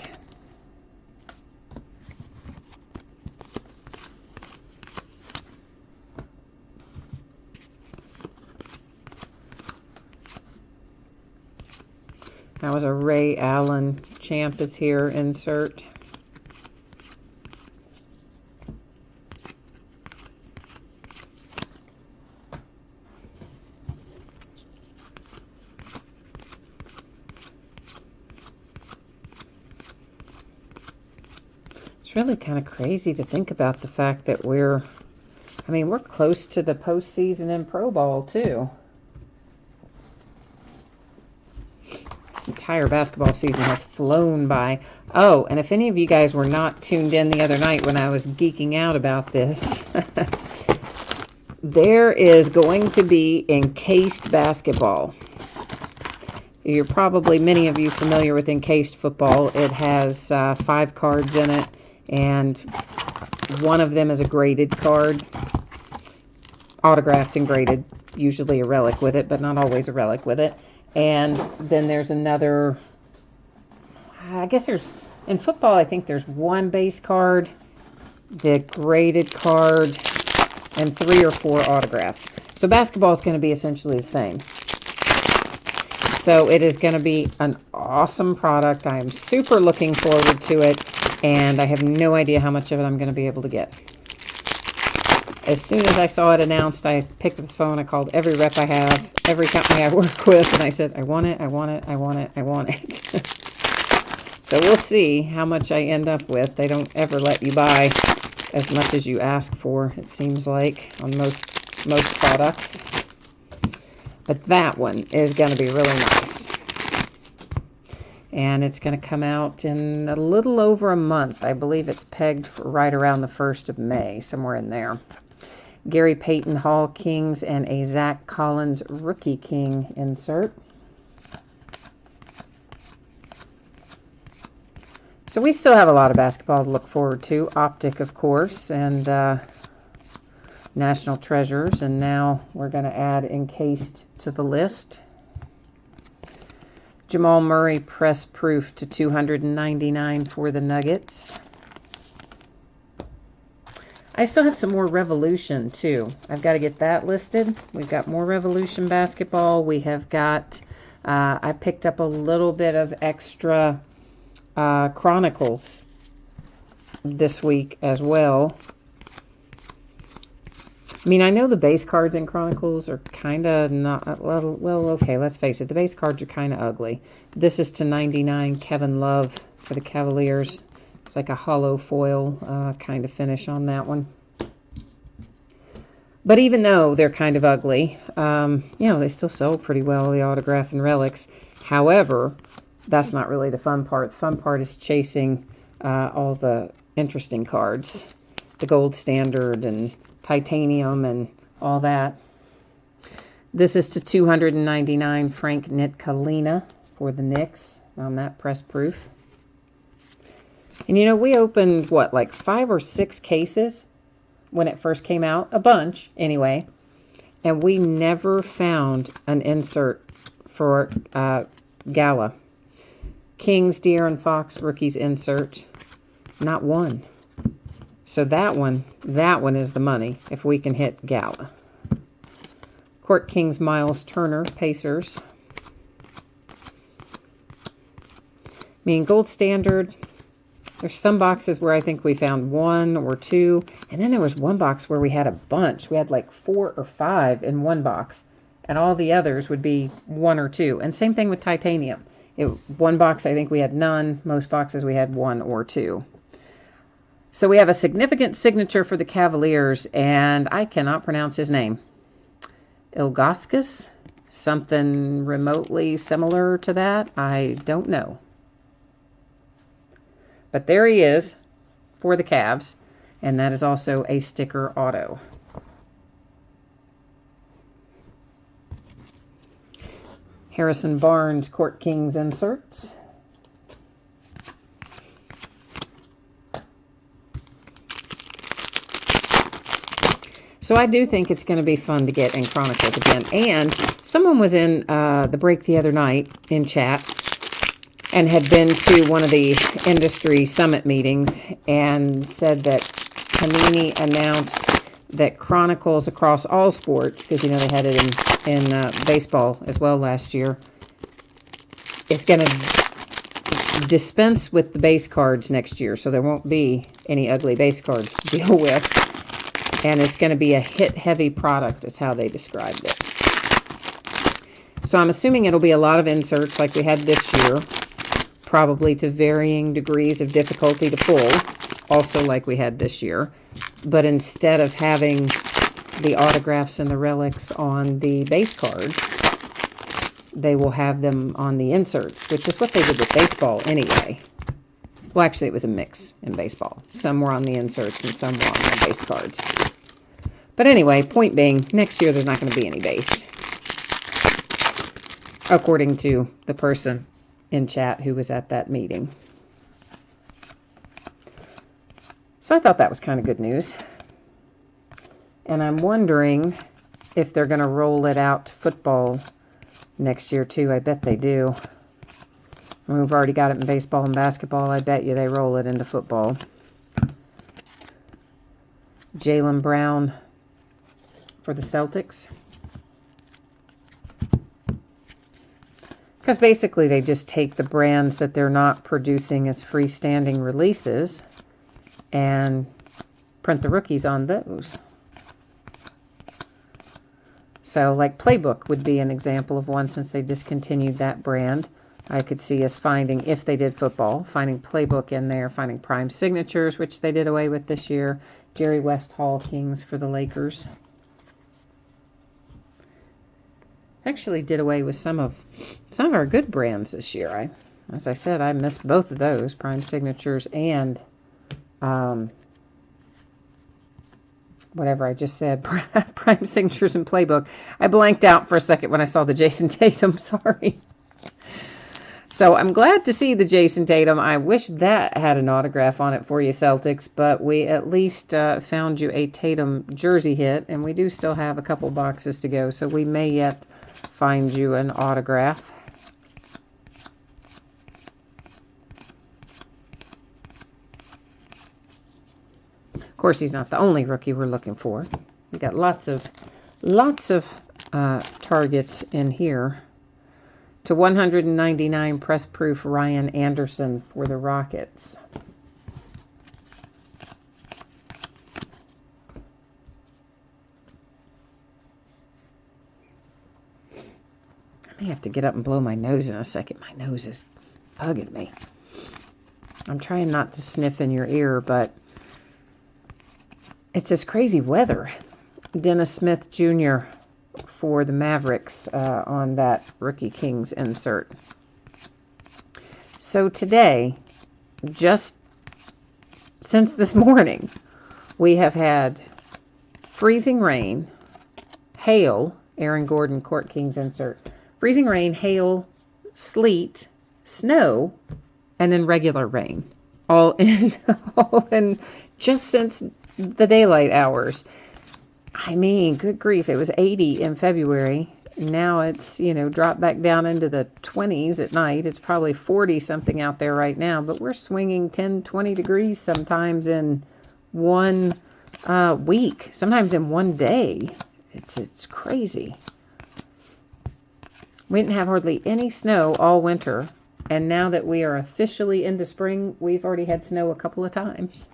That was a Ray Allen Champ is here insert. It's really kind of crazy to think about the fact that we're close to the postseason in Pro Ball, too. This entire basketball season has flown by. Oh, and if any of you guys were not tuned in the other night when I was geeking out about this, there is going to be encased basketball. You're probably, many of you, familiar with encased football. It has 5 cards in it, and one of them is a graded card, autographed and graded, usually a relic with it, but not always a relic with it. And then there's another, I guess there's, in football, I think there's 1 base card, the graded card, and 3 or 4 autographs. So basketball is going to be essentially the same. So it is going to be an awesome product. I am super looking forward to it. And I have no idea how much of it I'm going to be able to get. As soon as I saw it announced, I picked up the phone. I called every rep I have, every company I work with, and I said, I want it, I want it, I want it, I want it. So we'll see how much I end up with. They don't ever let you buy as much as you ask for, it seems like, on most products. But that one is going to be really nice. And it's going to come out in a little over a month. I believe it's pegged for right around the 1st of May, somewhere in there. Gary Payton Hall Kings and a Zach Collins Rookie King insert. So we still have a lot of basketball to look forward to. Optic, of course, and National Treasures. And now we're going to add encased to the list. Jamal Murray press proof to 299 for the Nuggets. I still have some more Revolution too. I've got to get that listed. We've got more Revolution basketball. We have got, I picked up a little bit of extra Chronicles this week as well. I mean, I know the base cards in Chronicles are kind of not, well, okay, let's face it. The base cards are kind of ugly. This is to 99, Kevin Love for the Cavaliers. It's like a hollow foil kind of finish on that one. But even though they're kind of ugly, they still sell pretty well, the autograph and relics. However, that's not really the fun part. The fun part is chasing all the interesting cards. The gold standard and titanium and all that. This is to 299 Frank Ntilikina for the Knicks on that press proof. And we opened what, like 5 or 6 cases when it first came out, a bunch anyway, and we never found an insert for Gala. Kings, De'Aaron Fox rookies insert, not one. So that one is the money if we can hit Gala. Court Kings Miles Turner, Pacers. Gold Standard, there's some boxes where I think we found 1 or 2. And then there was one box where we had a bunch. We had like 4 or 5 in one box. And all the others would be 1 or 2. And same thing with titanium. One box I think we had none. Most boxes we had 1 or 2. So we have a significant signature for the Cavaliers, and I cannot pronounce his name. Ilgauskas? Something remotely similar to that? I don't know. But there he is for the Cavs, and that is also a sticker auto. Harrison Barnes, Court Kings inserts. So I do think it's going to be fun to get in Chronicles again. And someone was in the break the other night in chat and had been to one of the industry summit meetings and said that Panini announced that Chronicles across all sports, because they had it in baseball as well last year, is going to dispense with the base cards next year, so there won't be any ugly base cards to deal with. And it's going to be a hit-heavy product, is how they described it. So I'm assuming it'll be a lot of inserts like we had this year, probably to varying degrees of difficulty to pull, also like we had this year. But instead of having the autographs and the relics on the base cards, they will have them on the inserts, which is what they did with baseball anyway. Well, actually, it was a mix in baseball. Some were on the inserts and some were on the base cards. But anyway, point being, next year there's not going to be any base, according to the person in chat who was at that meeting. So I thought that was kind of good news. And I'm wondering if they're going to roll it out to football next year too. I bet they do. I mean, we've already got it in baseball and basketball. I bet you they roll it into football. Jaylen Brown for the Celtics. Because basically they just take the brands that they're not producing as freestanding releases and print the rookies on those. So like Playbook would be an example of one, since they discontinued that brand. I could see us finding, if they did football, finding Playbook in there, finding Prime Signatures, which they did away with this year. Jerry West Hall Kings for the Lakers. Actually did away with some of our good brands this year. As I said, I missed both of those, Prime Signatures and whatever I just said, Prime Signatures and Playbook. I blanked out for a second when I saw the Jason Tatum, sorry. So I'm glad to see the Jason Tatum. I wish that had an autograph on it for you, Celtics, but we at least found you a Tatum jersey hit, and we do still have a couple boxes to go, so we may yet find you an autograph. Of course, he's not the only rookie we're looking for. We got lots of targets in here. To 199 press proof Ryan Anderson for the Rockets. I may have to get up and blow my nose in a second. My nose is bugging me. I'm trying not to sniff in your ear, but it's this crazy weather. Dennis Smith Jr. for the Mavericks on that Rookie Kings insert. So today, just since this morning, we have had freezing rain, hail, Aaron Gordon Court Kings insert, freezing rain, hail, sleet, snow, and then regular rain. All in just since the daylight hours. I mean, good grief, it was 80 in February. Now it's, dropped back down into the 20s at night. It's probably 40 something out there right now, but we're swinging 10, 20 degrees sometimes in one week, sometimes in one day. It's crazy. We didn't have hardly any snow all winter, and now that we are officially into spring, we've already had snow a couple of times.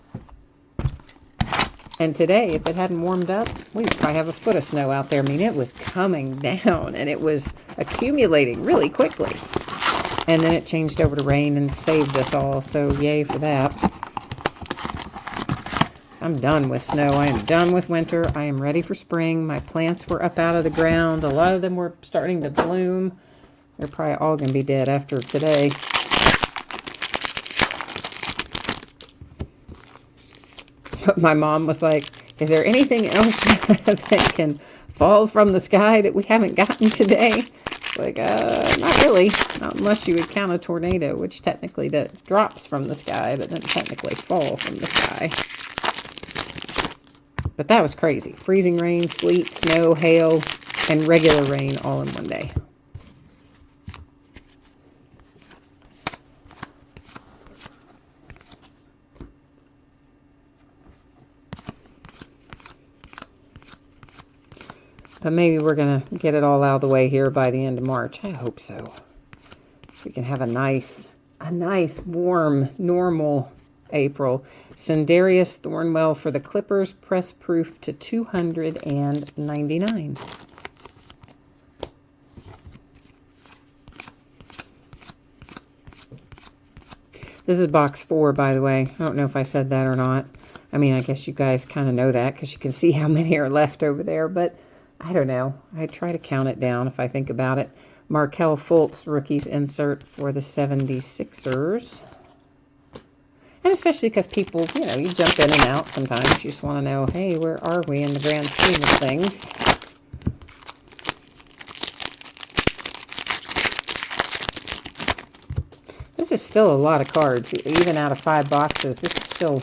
And today, if it hadn't warmed up, we'd probably have a foot of snow out there. I mean, it was coming down, and it was accumulating really quickly. And then it changed over to rain and saved us all, so yay for that. I'm done with snow. I am done with winter. I am ready for spring. My plants were up out of the ground. A lot of them were starting to bloom. They're probably all going to be dead after today. My mom was like, is there anything else that can fall from the sky that we haven't gotten today? Like, not really. Not unless you would count a tornado, which technically that drops from the sky, but doesn't technically fall from the sky. But that was crazy. Freezing rain, sleet, snow, hail, and regular rain all in one day. But maybe we're going to get it all out of the way here by the end of March. I hope so. We can have a nice warm, normal April. Sendarius Thornwell for the Clippers, press proof to 299. This is box 4, by the way. I don't know if I said that or not. I mean, I guess you guys kind of know that because you can see how many are left over there, but I don't know. I try to count it down if I think about it. Markelle Fultz, rookies insert for the 76ers. And especially because people, you know, you jump in and out sometimes. You just want to know, hey, where are we in the grand scheme of things? This is still a lot of cards. Even out of 5 boxes, this is still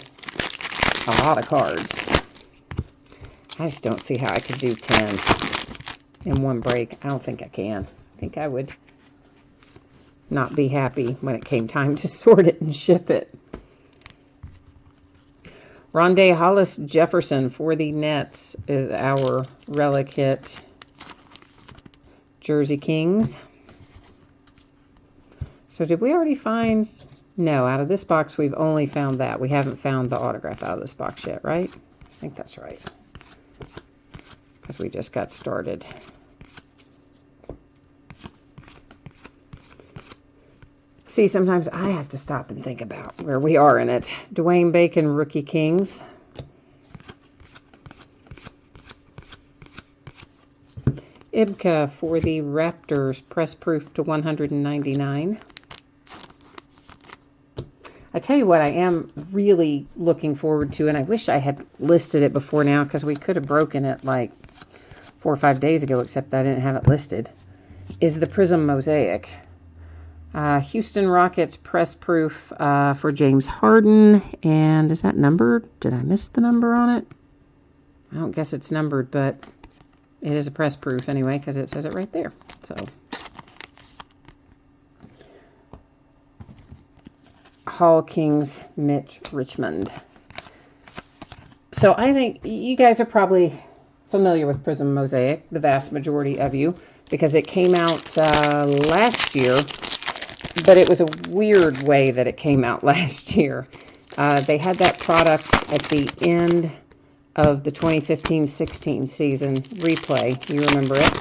a lot of cards. I just don't see how I could do 10 in one break. I don't think I can. I think I would not be happy when it came time to sort it and ship it. Rondé Hollis Jefferson for the Nets is our relic hit. Jersey Kings. So did we already find... No, out of this box, we've only found that. We haven't found the autograph out of this box yet, right? I think that's right. Because we just got started. See, sometimes I have to stop and think about where we are in it. Dwayne Bacon, Rookie Kings. Ibka for the Raptors, press proof to 199. I tell you what I am really looking forward to, and I wish I had listed it before now because we could have broken it like 4 or 5 days ago, except I didn't have it listed, is the Prism Mosaic. Houston Rockets press proof for James Harden. And is that numbered? Did I miss the number on it? I don't guess it's numbered, but it is a press proof anyway because it says it right there. So Hall Kings, Mitch Richmond. So I think you guys are probably familiar with Prism Mosaic, the vast majority of you, because it came out last year, but it was a weird way that it came out last year. They had that product at the end of the 2015-16 season replay. You remember it?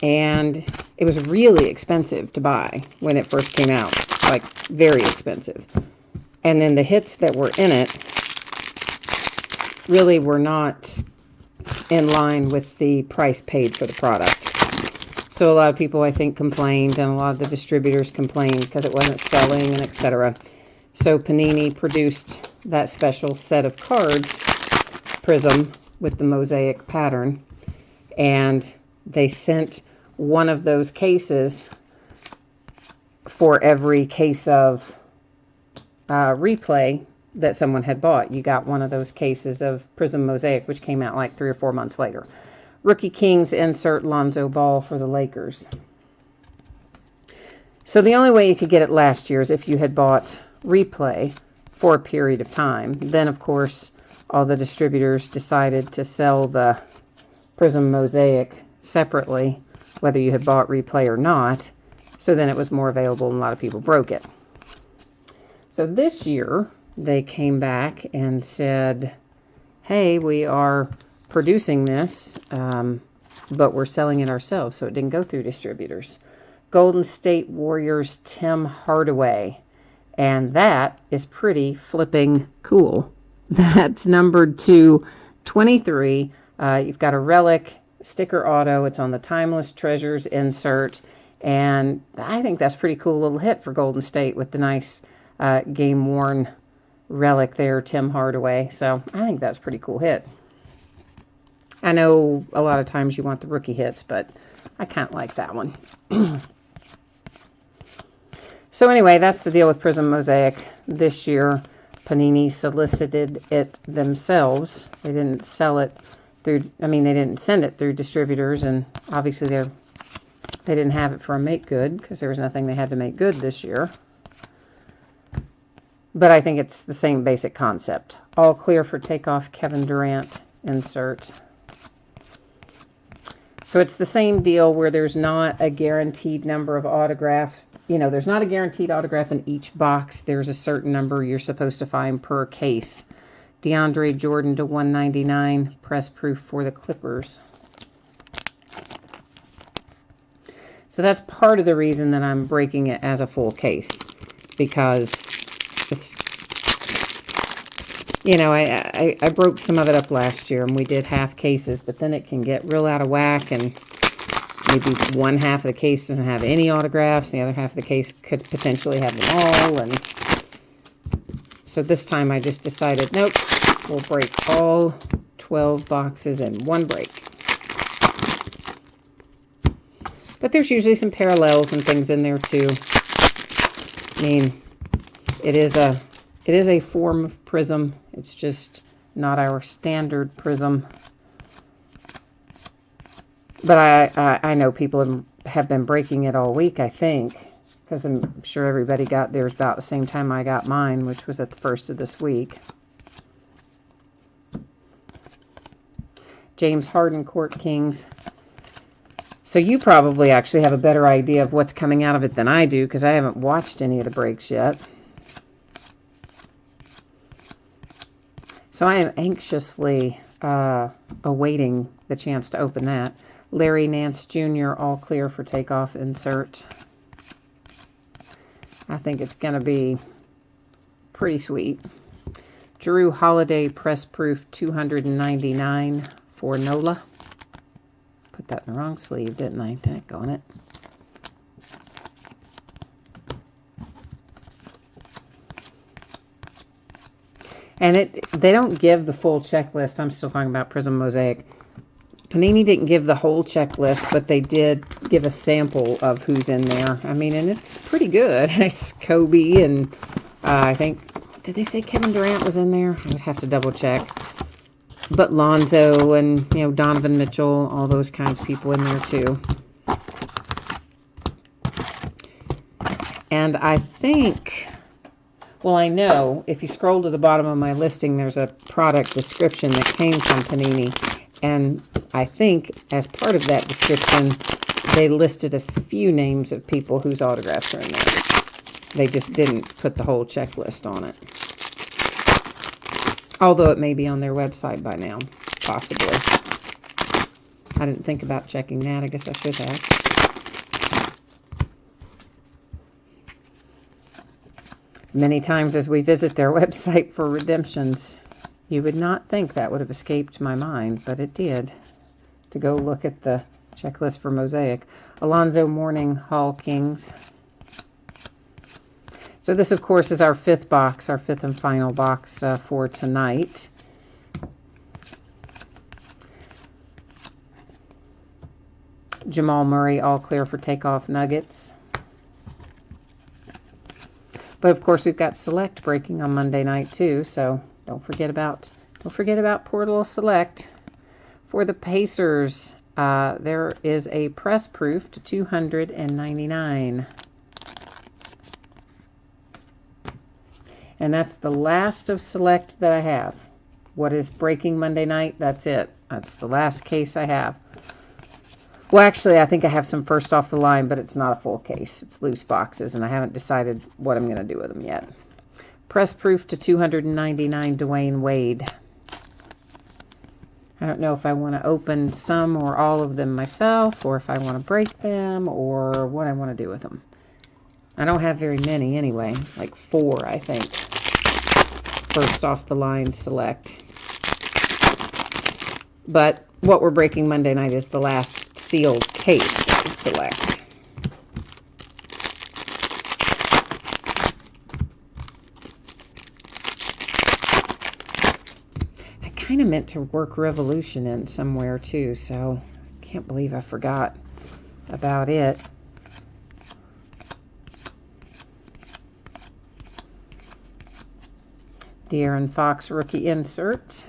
And it was really expensive to buy when it first came out. Like, very expensive. And then the hits that were in it really were not in line with the price paid for the product. So a lot of people, I think, complained, and a lot of the distributors complained because it wasn't selling and etc. So Panini produced that special set of cards, Prism, with the mosaic pattern, and they sent one of those cases for every case of replay that someone had bought. You got one of those cases of Prism Mosaic, which came out like 3 or 4 months later. Rookie Kings insert Lonzo Ball for the Lakers. So the only way you could get it last year is if you had bought replay for a period of time. Then, of course, all the distributors decided to sell the Prism Mosaic separately, whether you had bought replay or not. So then it was more available and a lot of people broke it. So this year, they came back and said, hey, we are producing this, but we're selling it ourselves, so it didn't go through distributors. Golden State Warriors, Tim Hardaway. And that is pretty flipping cool. That's numbered to 23. You've got a relic, sticker auto. It's on the Timeless Treasures insert. And I think that's a pretty cool little hit for Golden State with the nice game-worn relic there, Tim Hardaway. So I think that's a pretty cool hit. I know a lot of times you want the rookie hits, but I kind of like that one. So anyway, that's the deal with Prism Mosaic this year. Panini solicited it themselves. They didn't sell it through, I mean, they didn't send it through distributors, and obviously they didn't have it for a make good because there was nothing they had to make good this year. But I think it's the same basic concept. All clear for takeoff, Kevin Durant insert. So it's the same deal where there's not a guaranteed number of autograph you know, there's not a guaranteed autograph in each box. There's a certain number you're supposed to find per case. DeAndre Jordan to 199, press proof for the Clippers. So that's part of the reason that I'm breaking it as a full case, because it's, you know, I broke some of it up last year, and we did half cases, but then it can get real out of whack, and maybe one half of the case doesn't have any autographs, the other half of the case could potentially have them all, and so this time I just decided, nope, we'll break all 12 boxes in one break. But there's usually some parallels and things in there too. I mean, it is a form of prism. It's just not our standard prism. But I know people have been breaking it all week, I think, because I'm sure everybody got theirs about the same time I got mine, which was at the first of this week. James Harden, Court Kings. So you probably actually have a better idea of what's coming out of it than I do, because I haven't watched any of the breaks yet. So I am anxiously awaiting the chance to open that. Larry Nance Jr., all clear for takeoff insert. I think it's going to be pretty sweet. Drew Holiday, press proof 299 for Nola. Put that in the wrong sleeve, didn't I? Daggone it. And they don't give the full checklist. I'm still talking about Prism Mosaic. Panini didn't give the whole checklist, but they did give a sample of who's in there. I mean, and it's pretty good. It's Kobe and I think, did they say Kevin Durant was in there? I would have to double check. But Lonzo and, you know, Donovan Mitchell, all those kinds of people in there too. And I think, well, I know if you scroll to the bottom of my listing, there's a product description that came from Panini. And I think as part of that description, they listed a few names of people whose autographs are in there. They just didn't put the whole checklist on it. Although it may be on their website by now, possibly. I didn't think about checking that. I guess I should have. Many times as we visit their website for redemptions, you would not think that would have escaped my mind, but it did. To go look at the checklist for Mosaic. Alonzo Mourning, Hall Kings. So this, of course, is our fifth box, our fifth and final box for tonight. Jamal Murray, all clear for takeoff Nuggets. But of course, we've got Select breaking on Monday night too, so don't forget about poor little Select. For the Pacers, there is a press proof to 299. And that's the last of Select that I have. What is breaking Monday night? That's it. That's the last case I have. Well, actually, I think I have some first off the line, but it's not a full case. It's loose boxes, and I haven't decided what I'm going to do with them yet. Press proof to 299, Dwayne Wade. I don't know if I want to open some or all of them myself, or if I want to break them, or what I want to do with them. I don't have very many anyway, like 4, I think. First off the line Select. But what we're breaking Monday night is the last sealed case of Select. I kind of meant to work Revolution in somewhere too, so I can't believe I forgot about it. De'Aaron Fox rookie insert.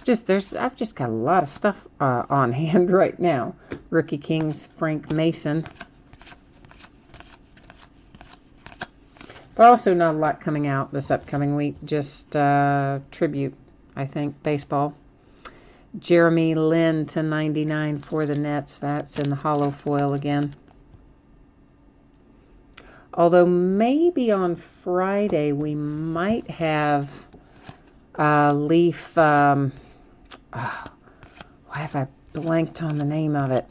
I've just got a lot of stuff on hand right now. Rookie Kings, Frank Mason. But also not a lot coming out this upcoming week. Just tribute, I think, baseball. Jeremy Lin to 99 for the Nets. That's in the hollow foil again. Although maybe on Friday we might have Leaf. Why have I blanked on the name of it?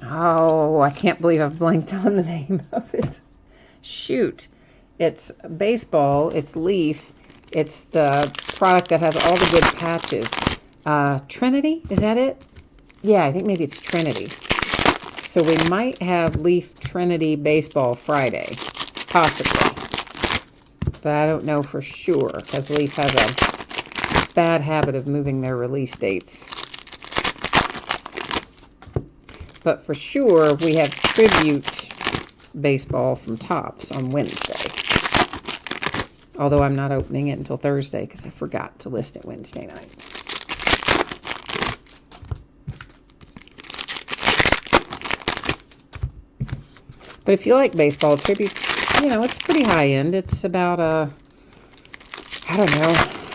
Oh, I can't believe I've blanked on the name of it. Shoot. It's baseball. It's Leaf. It's the product that has all the good patches. Trinity? Is that it? Yeah, I think maybe it's Trinity. So we might have Leaf Trinity Baseball Friday. Possibly. But I don't know for sure, because Leaf has a bad habit of moving their release dates. But for sure, we have Tribute Baseball from Topps on Wednesday. Although I'm not opening it until Thursday because I forgot to list it Wednesday night. But if you like baseball, Tribute's, you know, it's pretty high end. It's about a, I don't know,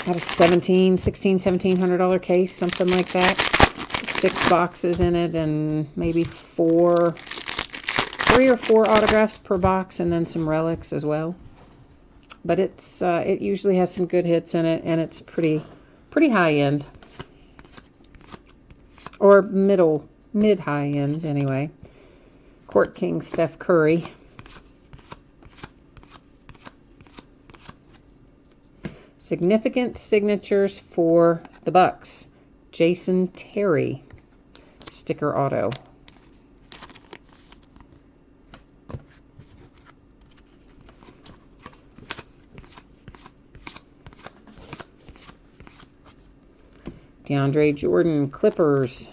about a $1,700 case, something like that. 6 boxes in it and maybe 3 or 4 autographs per box, and then some relics as well. But it's it usually has some good hits in it, and it's pretty high end, or mid high end anyway. Court King Steph Curry. Significant signatures for the Bucks. Jason Terry, sticker auto. DeAndre Jordan, Clippers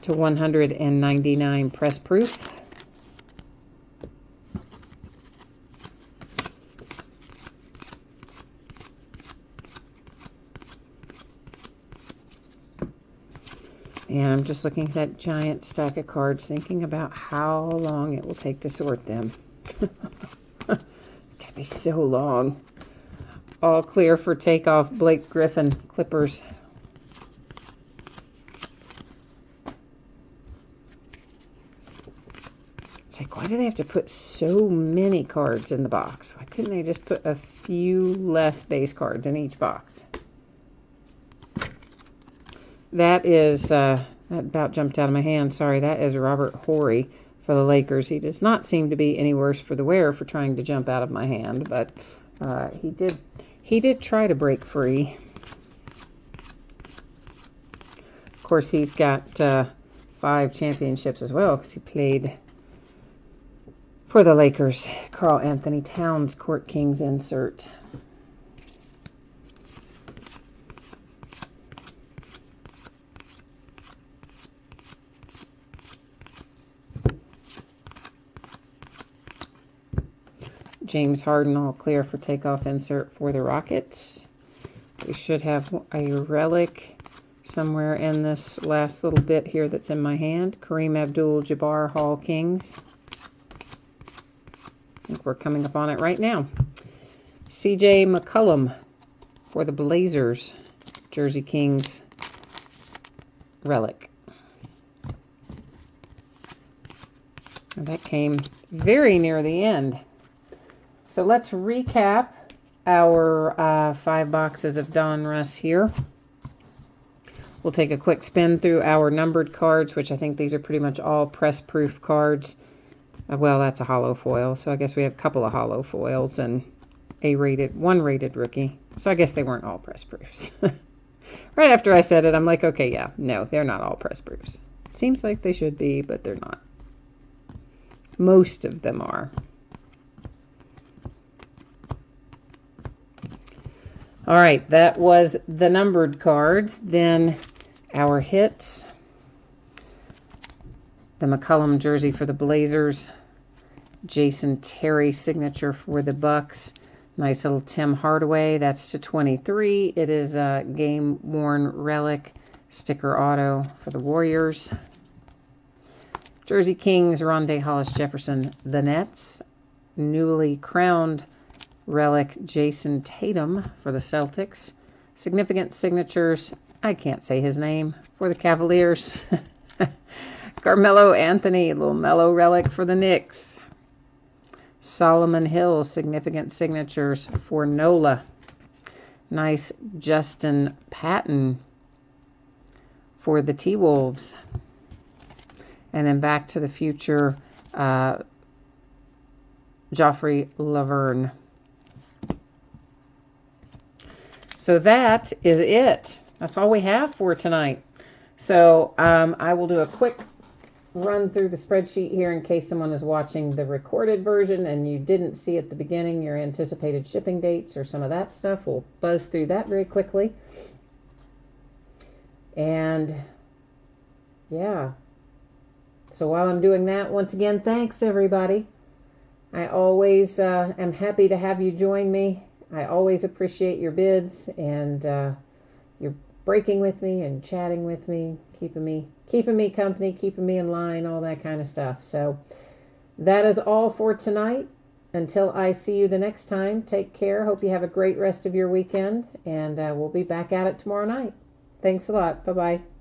to 199 press proof. And I'm just looking at that giant stack of cards, thinking about how long it will take to sort them. Gotta be so long. All clear for takeoff. Blake Griffin, Clippers. It's like, why do they have to put so many cards in the box? Why couldn't they just put a few less base cards in each box? That is, that about jumped out of my hand. Sorry, that is Robert Horry for the Lakers. He does not seem to be any worse for the wear for trying to jump out of my hand, but he did try to break free. Of course, he's got 5 championships as well because he played for the Lakers. Karl Anthony Towns, Court Kings insert. James Harden, all clear for takeoff insert for the Rockets. We should have a relic somewhere in this last little bit here that's in my hand. Kareem Abdul-Jabbar, Hall Kings. I think we're coming up on it right now. C.J. McCollum for the Blazers, Jersey Kings relic. And that came very near the end. So let's recap our 5 boxes of donruss here. We'll take a quick spin through our numbered cards, which I think these are pretty much all press-proof cards. Well, that's a hollow foil, so I guess we have a couple of hollow foils and one rated rookie. So I guess they weren't all press-proofs. Right after I said it, I'm like, okay, yeah, no, they're not all press-proofs. Seems like they should be, but they're not. Most of them are. All right, that was the numbered cards. Then our hits. The McCollum jersey for the Blazers. Jason Terry signature for the Bucks. Nice little Tim Hardaway. That's to 23. It is a game-worn relic sticker auto for the Warriors. Jersey Kings, Rondé Hollis Jefferson, the Nets. Newly crowned relic Jason Tatum for the Celtics. Significant signatures, I can't say his name, for the Cavaliers. Carmelo Anthony, a little mellow relic for the Knicks. Solomon Hill, significant signatures for NOLA. Nice Justin Patton for the T-Wolves. And then Back to the Future, Joffrey Laverne. So that is it. That's all we have for tonight. So I will do a quick run through the spreadsheet here in case someone is watching the recorded version and you didn't see at the beginning your anticipated shipping dates or some of that stuff. We'll buzz through that very quickly. And yeah. So while I'm doing that, once again, thanks everybody. I always am happy to have you join me. I always appreciate your bids and your breaking with me and chatting with me, keeping me company, keeping me in line, all that kind of stuff. So that is all for tonight. Until I see you the next time, take care. Hope you have a great rest of your weekend, and we'll be back at it tomorrow night. Thanks a lot. Bye-bye.